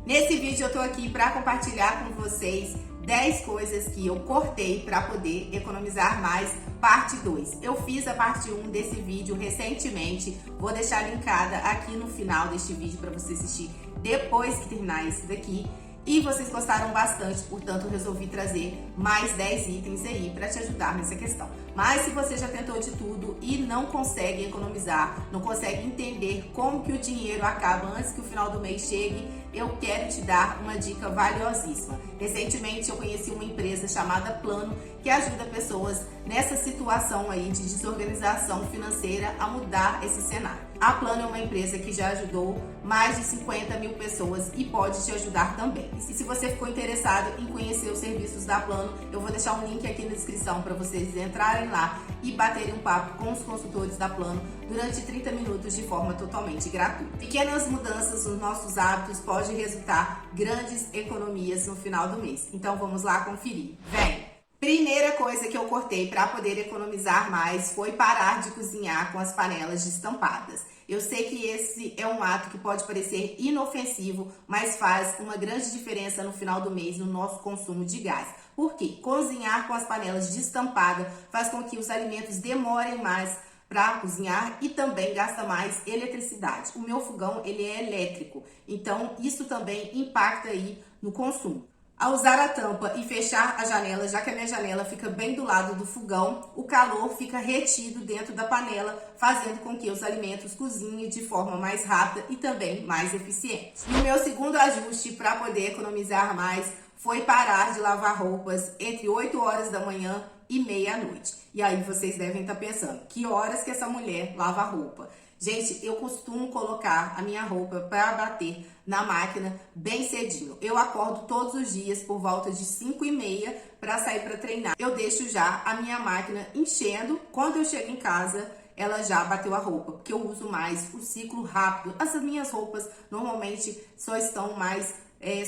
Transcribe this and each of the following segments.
Nesse vídeo eu tô aqui para compartilhar com vocês 10 coisas que eu cortei para poder economizar mais, parte 2. Eu fiz a parte 1 desse vídeo recentemente, vou deixar linkada aqui no final deste vídeo para você assistir depois que terminar esse daqui. E vocês gostaram bastante, portanto resolvi trazer mais 10 itens aí para te ajudar nessa questão. Mas se você já tentou de tudo e não consegue economizar, não consegue entender como que o dinheiro acaba antes que o final do mês chegue, eu quero te dar uma dica valiosíssima. Recentemente eu conheci uma empresa chamada Plano, que ajuda pessoas nessa situação aí de desorganização financeira a mudar esse cenário. A Plano é uma empresa que já ajudou mais de 50 mil pessoas e pode te ajudar também. E se você ficou interessado em conhecer os serviços da Plano, eu vou deixar um link aqui na descrição para vocês entrarem lá e baterem um papo com os consultores da Plano durante 30 minutos de forma totalmente gratuita. Pequenas mudanças nos nossos hábitos podem resultar grandes economias no final do mês. Então vamos lá conferir. Vem! Primeira coisa que eu cortei para poder economizar mais foi parar de cozinhar com as panelas destampadas. Eu sei que esse é um ato que pode parecer inofensivo, mas faz uma grande diferença no final do mês no nosso consumo de gás. Por quê? Cozinhar com as panelas destampadas faz com que os alimentos demorem mais para cozinhar e também gasta mais eletricidade. O meu fogão ele é elétrico, então isso também impacta aí no consumo. Ao usar a tampa e fechar a janela, já que a minha janela fica bem do lado do fogão, o calor fica retido dentro da panela, fazendo com que os alimentos cozinhem de forma mais rápida e também mais eficiente. E o meu segundo ajuste para poder economizar mais foi parar de lavar roupas entre 8 horas da manhã e meia-noite. E aí vocês devem estar pensando, que horas que essa mulher lava roupa? Gente, eu costumo colocar a minha roupa para bater na máquina bem cedinho. Eu acordo todos os dias por volta de 5h30 para sair para treinar. Eu deixo já a minha máquina enchendo. Quando eu chego em casa, ela já bateu a roupa, porque eu uso mais o ciclo rápido. Essas minhas roupas normalmente só estão mais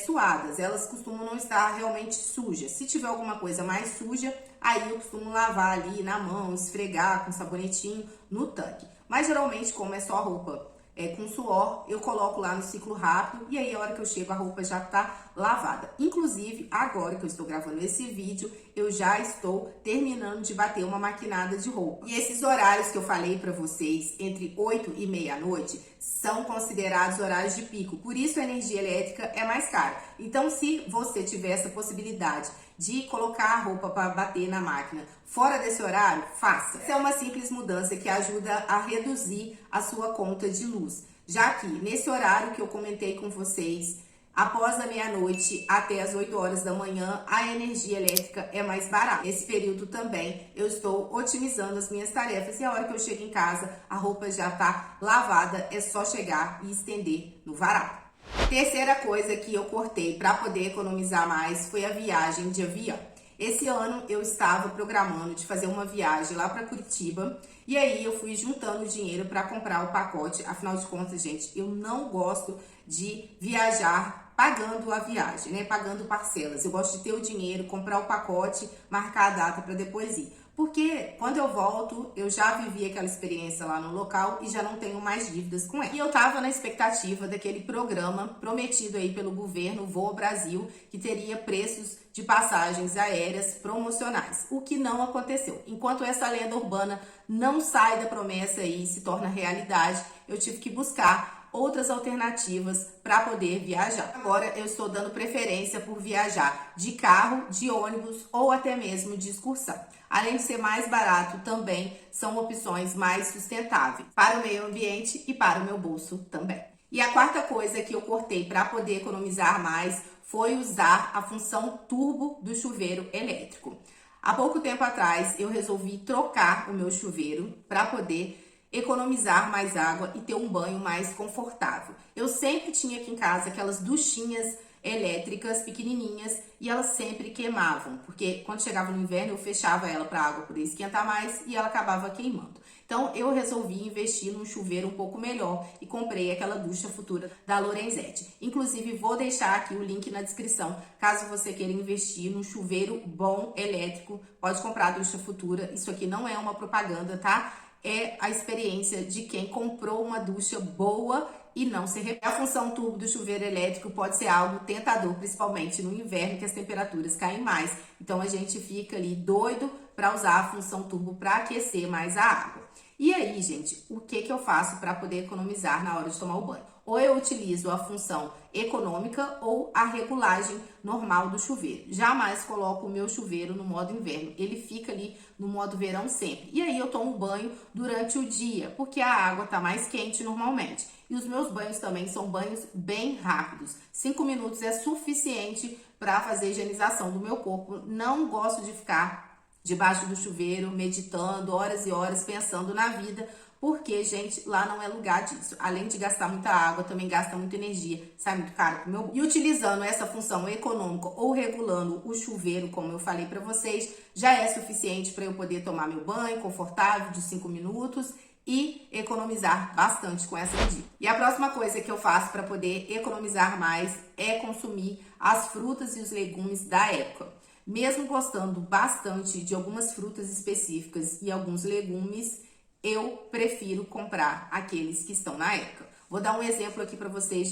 suadas, elas costumam não estar realmente sujas. Se tiver alguma coisa mais suja, aí eu costumo lavar ali na mão, esfregar com sabonetinho no tanque. Mas geralmente, como é só roupa com suor, eu coloco lá no ciclo rápido e aí a hora que eu chego a roupa já tá lavada. Inclusive, agora que eu estou gravando esse vídeo, eu já estou terminando de bater uma maquinada de roupa. E esses horários que eu falei para vocês, entre 8 e meia-noite, são considerados horários de pico. Por isso a energia elétrica é mais cara. Então, se você tiver essa possibilidade de colocar a roupa para bater na máquina fora desse horário, faça. Essa é uma simples mudança que ajuda a reduzir a sua conta de luz. Já que nesse horário que eu comentei com vocês, após a meia-noite até as 8 horas da manhã, a energia elétrica é mais barata. Nesse período também eu estou otimizando as minhas tarefas e a hora que eu chego em casa, a roupa já está lavada, é só chegar e estender no varal. Terceira coisa que eu cortei para poder economizar mais foi a viagem de avião. Esse ano eu estava programando de fazer uma viagem lá para Curitiba e aí eu fui juntando dinheiro para comprar o pacote. Afinal de contas, gente, eu não gosto de viajar pagando a viagem, né? Pagando parcelas. Eu gosto de ter o dinheiro, comprar o pacote, marcar a data para depois ir. Porque quando eu volto, eu já vivi aquela experiência lá no local e já não tenho mais dívidas com ela. E eu tava na expectativa daquele programa prometido aí pelo governo Voa Brasil, que teria preços de passagens aéreas promocionais, o que não aconteceu. Enquanto essa lenda urbana não sai da promessa e se torna realidade, eu tive que buscar outras alternativas para poder viajar. Agora eu estou dando preferência por viajar de carro, de ônibus ou até mesmo de excursão. Além de ser mais barato, também são opções mais sustentáveis para o meio ambiente e para o meu bolso também. E a quarta coisa que eu cortei para poder economizar mais foi usar a função turbo do chuveiro elétrico. Há pouco tempo atrás eu resolvi trocar o meu chuveiro para poder economizar mais água e ter um banho mais confortável. Eu sempre tinha aqui em casa aquelas duchinhas elétricas pequenininhas e elas sempre queimavam, porque quando chegava no inverno eu fechava ela para a água poder esquentar mais e ela acabava queimando. Então eu resolvi investir num chuveiro um pouco melhor e comprei aquela ducha Futura da Lorenzetti. Inclusive vou deixar aqui o link na descrição, caso você queira investir num chuveiro bom elétrico, pode comprar a ducha Futura. Isso aqui não é uma propaganda, tá? é a experiência de quem comprou uma ducha boa e não se arrepende. A função turbo do chuveiro elétrico pode ser algo tentador, principalmente no inverno, que as temperaturas caem mais. Então a gente fica ali doido para usar a função turbo para aquecer mais a água. E aí, gente, o que eu faço para poder economizar na hora de tomar o banho? Ou eu utilizo a função econômica ou a regulagem normal do chuveiro. Jamais coloco o meu chuveiro no modo inverno, ele fica ali no modo verão sempre. E aí eu tomo banho durante o dia, porque a água tá mais quente normalmente. E os meus banhos também são banhos bem rápidos. 5 minutos é suficiente para fazer a higienização do meu corpo. Não gosto de ficar debaixo do chuveiro, meditando horas e horas, pensando na vida, porque, gente, lá não é lugar disso. Além de gastar muita água, também gasta muita energia, sai muito caro pro meu. E utilizando essa função econômica ou regulando o chuveiro, como eu falei para vocês, já é suficiente para eu poder tomar meu banho confortável de 5 minutos e economizar bastante com essa medida. E a próxima coisa que eu faço para poder economizar mais é consumir as frutas e os legumes da época. Mesmo gostando bastante de algumas frutas específicas e alguns legumes, eu prefiro comprar aqueles que estão na época. Vou dar um exemplo aqui para vocês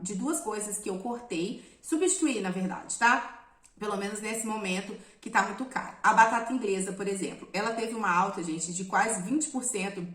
de duas coisas que eu cortei, substituí na verdade, tá? Pelo menos nesse momento que tá muito caro. A batata inglesa, por exemplo, ela teve uma alta, gente, de quase 20%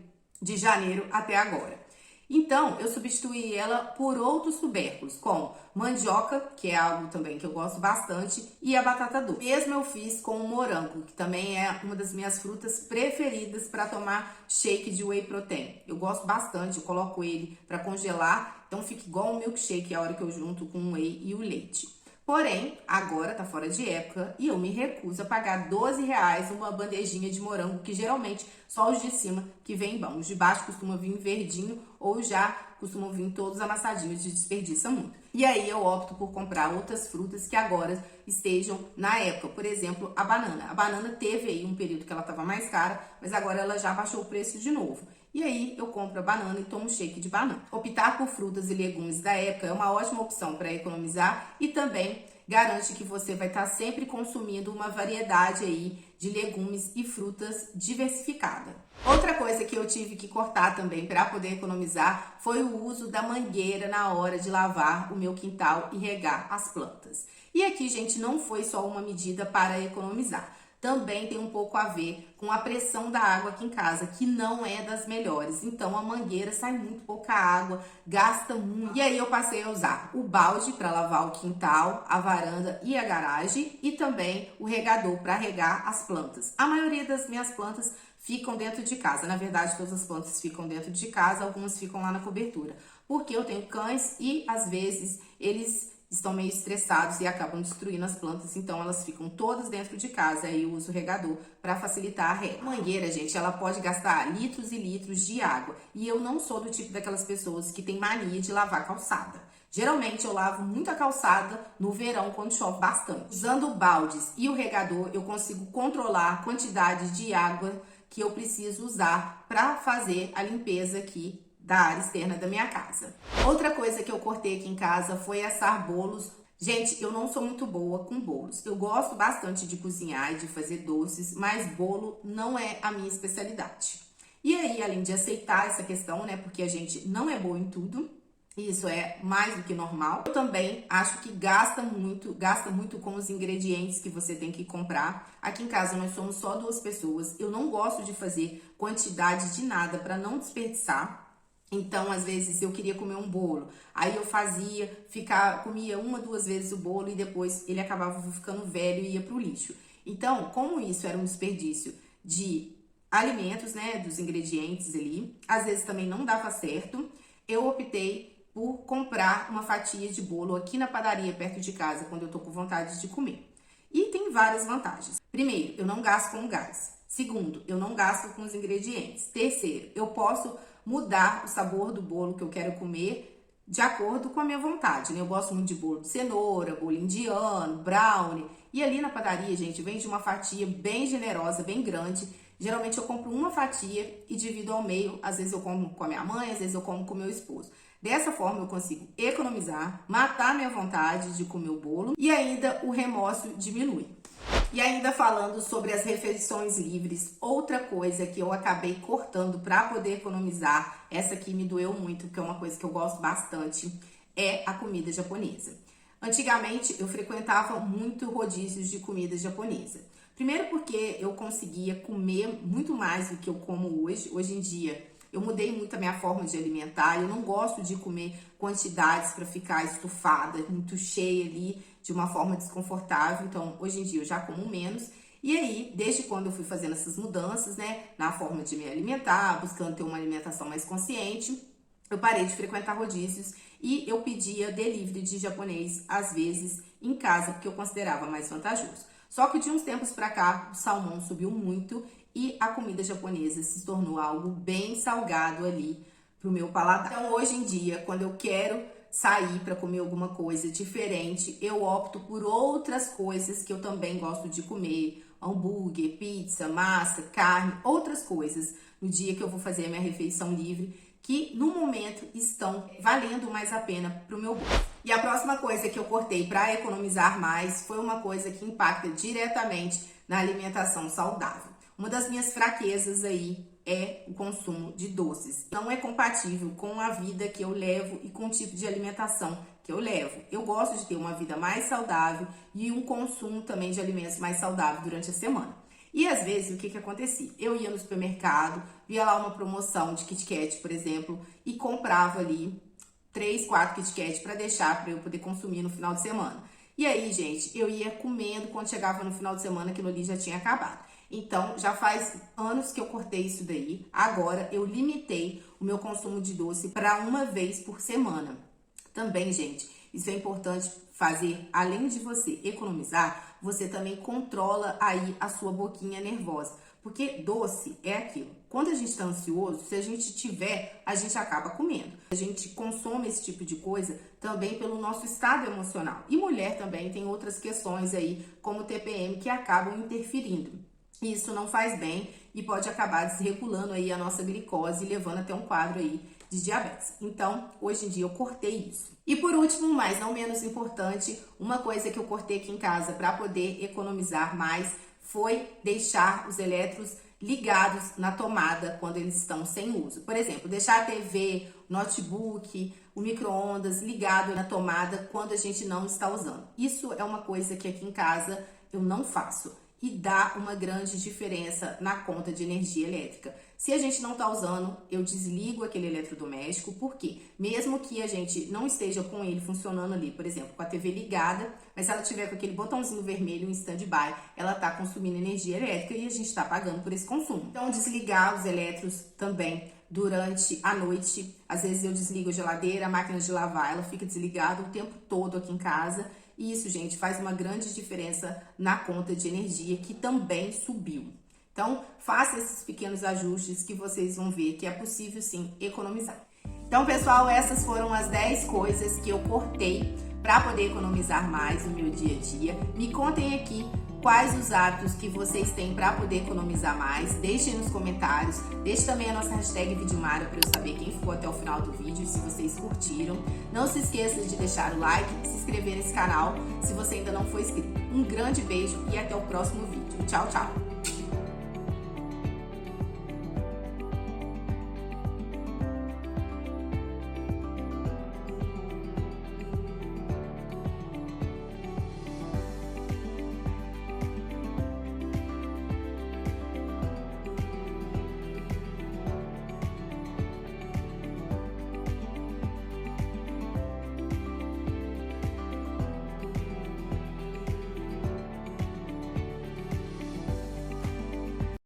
de janeiro até agora. Então, eu substituí ela por outros tubérculos, como mandioca, que é algo também que eu gosto bastante, e a batata doce. Mesmo eu fiz com o morango, que também é uma das minhas frutas preferidas para tomar shake de whey protein. Eu gosto bastante, eu coloco ele para congelar, então fica igual um milkshake a hora que eu junto com o whey e o leite. Porém, agora tá fora de época e eu me recuso a pagar R$12 uma bandejinha de morango, que geralmente só os de cima que vem bom. Os de baixo costumam vir verdinho ou já costumam vir todos amassadinhos, de desperdiça muito. E aí eu opto por comprar outras frutas que agora estejam na época. Por exemplo, a banana. A banana teve aí um período que ela estava mais cara, mas agora ela já baixou o preço de novo. E aí eu compro a banana e tomo shake de banana. Optar por frutas e legumes da época é uma ótima opção para economizar e também garante que você vai estar sempre consumindo uma variedade aí de legumes e frutas diversificada. Outra coisa que eu tive que cortar também para poder economizar foi o uso da mangueira na hora de lavar o meu quintal e regar as plantas. E aqui, gente, não foi só uma medida para economizar. Também tem um pouco a ver com a pressão da água aqui em casa, que não é das melhores. Então, a mangueira sai muito pouca água, gasta muito. E aí, eu passei a usar o balde para lavar o quintal, a varanda e a garagem, e também o regador para regar as plantas. A maioria das minhas plantas ficam dentro de casa. Na verdade, todas as plantas ficam dentro de casa, algumas ficam lá na cobertura. Porque eu tenho cães e, às vezes, eles estão meio estressados e acabam destruindo as plantas, então elas ficam todas dentro de casa. Aí eu uso o regador para facilitar a rega. A mangueira, gente, ela pode gastar litros e litros de água, e eu não sou do tipo daquelas pessoas que tem mania de lavar calçada. Geralmente eu lavo muita calçada no verão, quando chove bastante. Usando baldes e o regador, eu consigo controlar a quantidade de água que eu preciso usar para fazer a limpeza aqui da área externa da minha casa. Outra coisa que eu cortei aqui em casa foi assar bolos. Gente, eu não sou muito boa com bolos. Eu gosto bastante de cozinhar e de fazer doces, mas bolo não é a minha especialidade. E aí, além de aceitar essa questão, né, porque a gente não é boa em tudo, isso é mais do que normal, eu também acho que gasta muito com os ingredientes que você tem que comprar. Aqui em casa nós somos só 2 pessoas. Eu não gosto de fazer quantidade de nada para não desperdiçar. Então, às vezes, eu queria comer um bolo, aí eu comia 1 ou 2 vezes o bolo e depois ele acabava ficando velho e ia pro lixo. Então, como isso era um desperdício de alimentos, né, dos ingredientes ali, às vezes também não dava certo, eu optei por comprar uma fatia de bolo aqui na padaria perto de casa, quando eu tô com vontade de comer. E tem várias vantagens. Primeiro, eu não gasto com gás. Segundo, eu não gasto com os ingredientes. Terceiro, eu posso mudar o sabor do bolo que eu quero comer de acordo com a minha vontade, né? Eu gosto muito de bolo de cenoura, bolo indiano, brownie. E ali na padaria, gente, vende uma fatia bem generosa, bem grande. Geralmente eu compro uma fatia e divido ao meio. Às vezes eu como com a minha mãe, às vezes eu como com o meu esposo. Dessa forma eu consigo economizar, matar minha vontade de comer o bolo e ainda o remorso diminui. E ainda falando sobre as refeições livres, outra coisa que eu acabei cortando para poder economizar, essa aqui me doeu muito, porque é uma coisa que eu gosto bastante, é a comida japonesa. Antigamente eu frequentava muito rodízios de comida japonesa. Primeiro porque eu conseguia comer muito mais do que eu como hoje. Hoje em dia eu mudei muito a minha forma de alimentar. Eu não gosto de comer quantidades para ficar estufada, muito cheia ali, de uma forma desconfortável. Então, hoje em dia eu já como menos. E aí, desde quando eu fui fazendo essas mudanças, né, na forma de me alimentar, buscando ter uma alimentação mais consciente, eu parei de frequentar rodízios e eu pedia delivery de japonês, às vezes, em casa, porque eu considerava mais vantajoso. Só que de uns tempos pra cá, o salmão subiu muito e a comida japonesa se tornou algo bem salgado ali pro meu paladar. Então, hoje em dia, quando eu quero sair para comer alguma coisa diferente, eu opto por outras coisas que eu também gosto de comer, hambúrguer, pizza, massa, carne, outras coisas, no dia que eu vou fazer a minha refeição livre, que no momento estão valendo mais a pena pro meu bolso. E a próxima coisa que eu cortei para economizar mais foi uma coisa que impacta diretamente na alimentação saudável. Uma das minhas fraquezas aí é o consumo de doces. Não é compatível com a vida que eu levo e com o tipo de alimentação que eu levo. Eu gosto de ter uma vida mais saudável e um consumo também de alimentos mais saudável durante a semana. E às vezes, o que acontecia? Eu ia no supermercado, via lá uma promoção de Kit Kat, por exemplo, e comprava ali 3, 4 Kit Kat para deixar para eu poder consumir no final de semana. E aí, gente, eu ia comendo, quando chegava no final de semana, aquilo ali já tinha acabado. Então, já faz anos que eu cortei isso daí. Agora, eu limitei o meu consumo de doce para uma vez por semana. Também, gente, isso é importante fazer, além de você economizar, você também controla aí a sua boquinha nervosa. Porque doce é aquilo. Quando a gente está ansioso, se a gente tiver, a gente acaba comendo. A gente consome esse tipo de coisa também pelo nosso estado emocional. E mulher também tem outras questões aí, como o TPM, que acabam interferindo. Isso não faz bem e pode acabar desregulando aí a nossa glicose e levando até um quadro aí de diabetes. Então, hoje em dia eu cortei isso. E por último, mas não menos importante, uma coisa que eu cortei aqui em casa para poder economizar mais foi deixar os elétrons ligados na tomada quando eles estão sem uso. Por exemplo, deixar a TV, notebook, o micro-ondas ligado na tomada quando a gente não está usando. Isso é uma coisa que aqui em casa eu não faço. E dá uma grande diferença na conta de energia elétrica. Se a gente não está usando, eu desligo aquele eletrodoméstico, porque mesmo que a gente não esteja com ele funcionando ali, por exemplo, com a TV ligada, mas se ela tiver com aquele botãozinho vermelho em stand-by, ela está consumindo energia elétrica e a gente está pagando por esse consumo. Então, desligar os elétrons também durante a noite. Às vezes eu desligo a geladeira, a máquina de lavar, ela fica desligada o tempo todo aqui em casa. E isso, gente, faz uma grande diferença na conta de energia, que também subiu. Então, faça esses pequenos ajustes que vocês vão ver que é possível, sim, economizar. Então, pessoal, essas foram as 10 coisas que eu cortei para poder economizar mais no meu dia a dia. Me contem aqui quais os hábitos que vocês têm para poder economizar mais. Deixem nos comentários. Deixe também a nossa hashtag Videomara para eu saber quem ficou até o final do vídeo e se vocês curtiram. Não se esqueça de deixar o like e se inscrever nesse canal se você ainda não for inscrito. Um grande beijo e até o próximo vídeo. Tchau, tchau!